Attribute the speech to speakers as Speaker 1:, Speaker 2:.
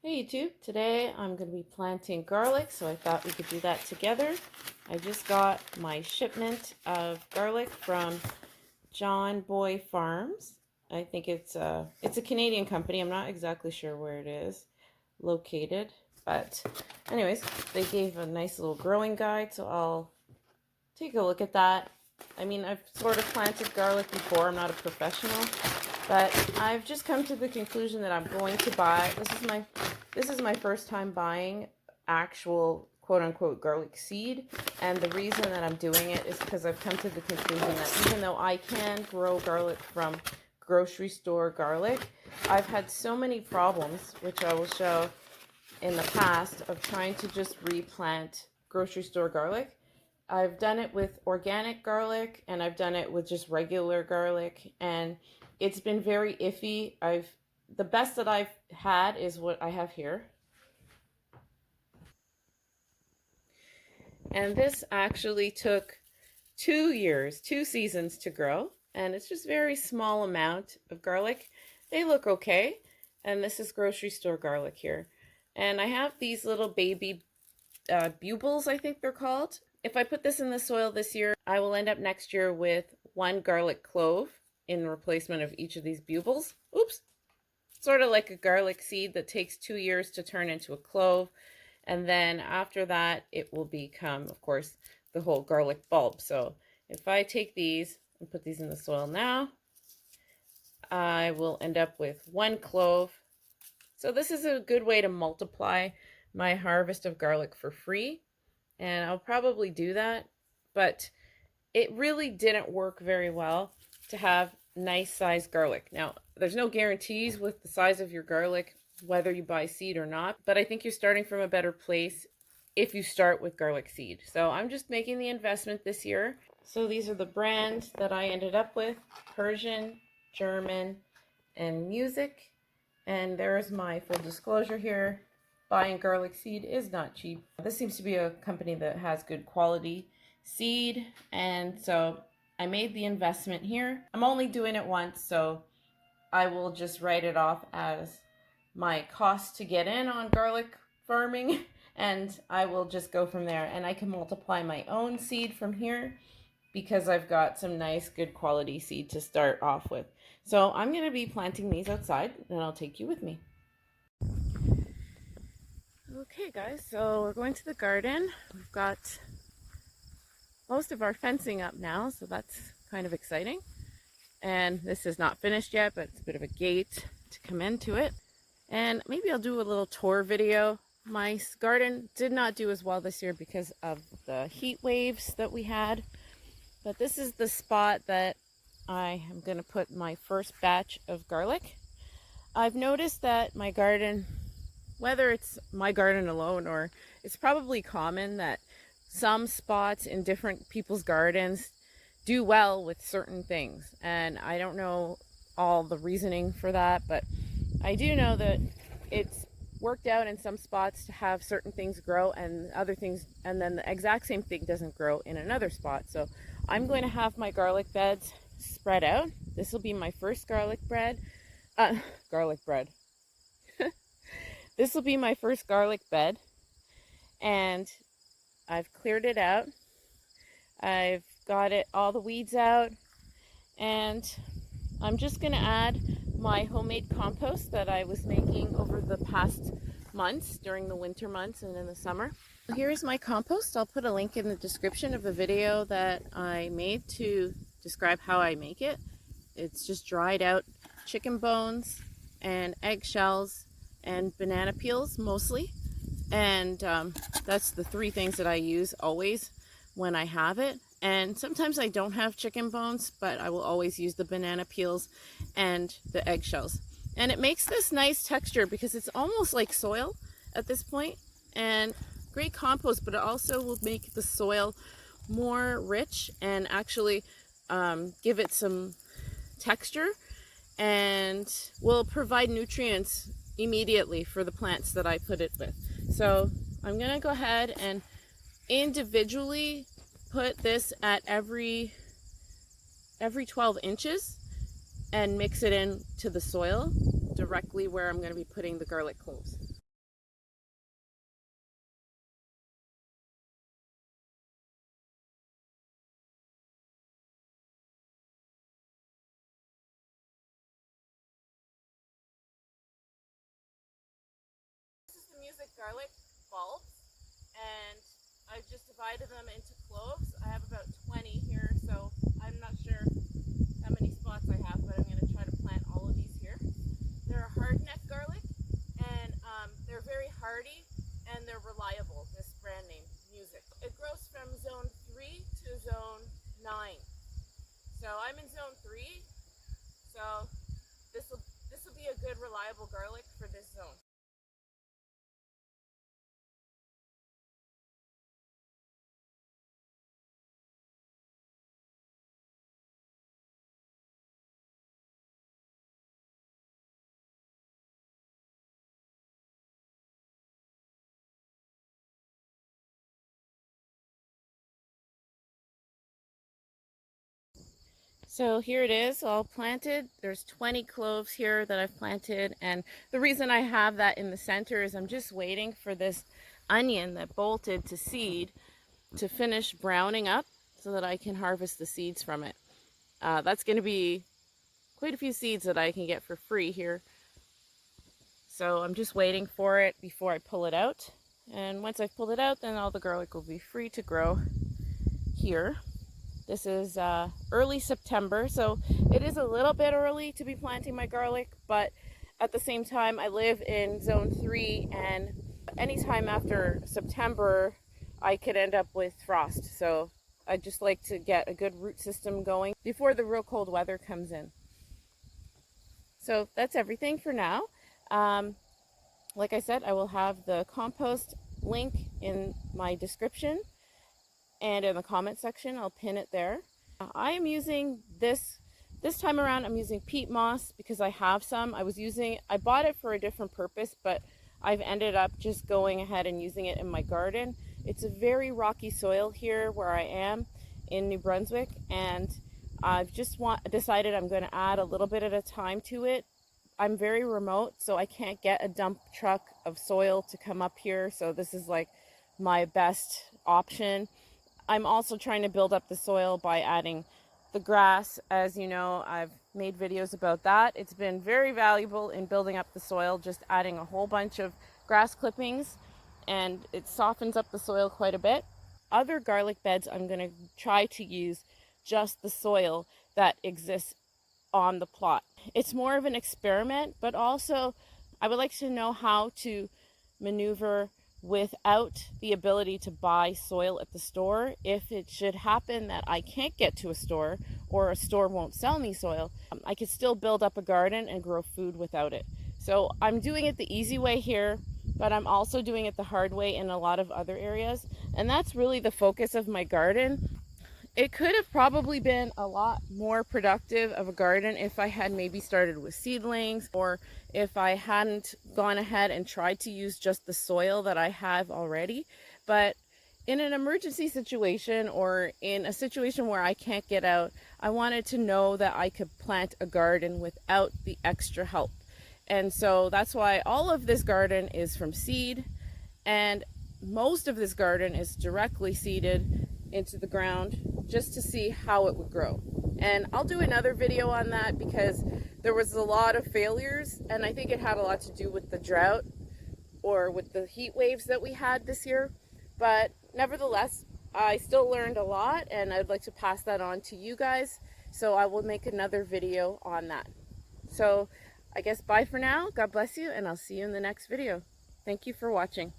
Speaker 1: Hey YouTube, today I'm going to be planting garlic, so I thought we could do that together. I just got my shipment of garlic from John Boy Farms. I think it's a Canadian company. I'm not exactly sure where it is located, but anyways, they gave a nice little growing guide, so I'll take a look at that. I mean, I've sort of planted garlic before. I'm not a professional, but I've just come to the conclusion that I'm going to buy. This is my first time buying actual quote unquote garlic seed, and the reason that I'm doing it is because I've come to the conclusion that even though I can grow garlic from grocery store garlic, I've had so many problems, which I will show in the past, of trying to just replant grocery store garlic. I've done it with organic garlic and I've done it with just regular garlic, and it's been very iffy. The best that I've had is what I have here. And this actually took 2 years, 2 seasons to grow, and it's just very small amount of garlic. They look okay, and this is grocery store garlic here. And I have these little baby bubles, I think they're called. If I put this in the soil this year, I will end up next year with one garlic clove in replacement of each of these bubles. Oops. Sort of like a garlic seed that takes 2 years to turn into a clove. And then after that, it will become, of course, the whole garlic bulb. So if I take these and put these in the soil now, I will end up with one clove. So this is a good way to multiply my harvest of garlic for free, and I'll probably do that, but it really didn't work very well to have nice sized garlic. Now, there's no guarantees with the size of your garlic, whether you buy seed or not, but I think you're starting from a better place if you start with garlic seed. So I'm just making the investment this year. So these are the brands that I ended up with: Persian, German, and Music. And there's my full disclosure here. Buying garlic seed is not cheap. This seems to be a company that has good quality seed, and so I made the investment here. I'm only doing it once, so I will just write it off as my cost to get in on garlic farming, and I will just go from there. And I can multiply my own seed from here because I've got some nice good quality seed to start off with. So I'm going to be planting these outside, and I'll take you with me. Okay guys, so we're going to the garden. We've got most of our fencing up now, so that's kind of exciting. And this is not finished yet, but it's a bit of a gate to come into it. And maybe I'll do a little tour video. My garden did not do as well this year because of the heat waves that we had. But this is the spot that I am going to put my first batch of garlic. I've noticed that my garden, whether it's my garden alone or it's probably common, that some spots in different people's gardens do well with certain things. And I don't know all the reasoning for that, but I do know that it's worked out in some spots to have certain things grow and other things, and then the exact same thing doesn't grow in another spot. So I'm going to have my garlic beds spread out. This will be my first garlic bread. This will be my first garlic bed, and I've cleared it out. I've got all the weeds out, and I'm just going to add my homemade compost that I was making over the past months, during the winter months and in the summer. Here's my compost. I'll put a link in the description of a video that I made to describe how I make it. It's just dried out chicken bones and eggshells and banana peels mostly, and that's the three things that I use always when I have it. And sometimes I don't have chicken bones, but I will always use the banana peels and the eggshells, and it makes this nice texture because it's almost like soil at this point, and great compost, but it also will make the soil more rich and actually give it some texture, and will provide nutrients immediately for the plants that I put it with. So I'm going to go ahead and individually put this at every 12 inches and mix it into the soil directly where I'm going to be putting the garlic cloves. music garlic bulbs, and I've just divided them into cloves. I have about 20 here, so I'm not sure how many spots I have, but I'm going to try to plant all of these here. They're a hardneck garlic, and they're very hardy, and they're reliable, this brand name, Music. It grows from zone 3 to zone 9. So I'm in zone 3, so this will be a good reliable garlic for this zone. So here it is, all planted. There's 20 cloves here that I've planted, and the reason I have that in the center is I'm just waiting for this onion that bolted to seed to finish browning up so that I can harvest the seeds from it. That's going to be quite a few seeds that I can get for free here. So I'm just waiting for it before I pull it out. And once I've pulled it out, then all the garlic will be free to grow here. This is early September, so it is a little bit early to be planting my garlic, but at the same time, I live in zone 3, and anytime after September, I could end up with frost. So I just like to get a good root system going before the real cold weather comes in. So that's everything for now. Like I said, I will have the compost link in my description. And in the comment section, I'll pin it there. I am using this time around. I'm using peat moss because I have some. I bought it for a different purpose, but I've ended up just going ahead and using it in my garden. It's a very rocky soil here where I am in New Brunswick, and I've just decided I'm going to add a little bit at a time to it. I'm very remote, so I can't get a dump truck of soil to come up here, so this is like my best option. I'm also trying to build up the soil by adding the grass. As you know, I've made videos about that. It's been very valuable in building up the soil, just adding a whole bunch of grass clippings, and it softens up the soil quite a bit. Other garlic beds, I'm going to try to use just the soil that exists on the plot. It's more of an experiment, but also I would like to know how to maneuver without the ability to buy soil at the store. If it should happen that I can't get to a store or a store won't sell me soil, I could still build up a garden and grow food without it. So I'm doing it the easy way here, but I'm also doing it the hard way in a lot of other areas. And that's really the focus of my garden. It could have probably been a lot more productive of a garden if I had maybe started with seedlings, or if I hadn't gone ahead and tried to use just the soil that I have already. But in an emergency situation, or in a situation where I can't get out, I wanted to know that I could plant a garden without the extra help. And so that's why all of this garden is from seed, and most of this garden is directly seeded into the ground just to see how it would grow. And I'll do another video on that because there was a lot of failures, and I think it had a lot to do with the drought or with the heat waves that we had this year. But nevertheless, I still learned a lot, and I'd like to pass that on to you guys. So I will make another video on that. So I guess bye for now. God bless you, and I'll see you in the next video. Thank you for watching.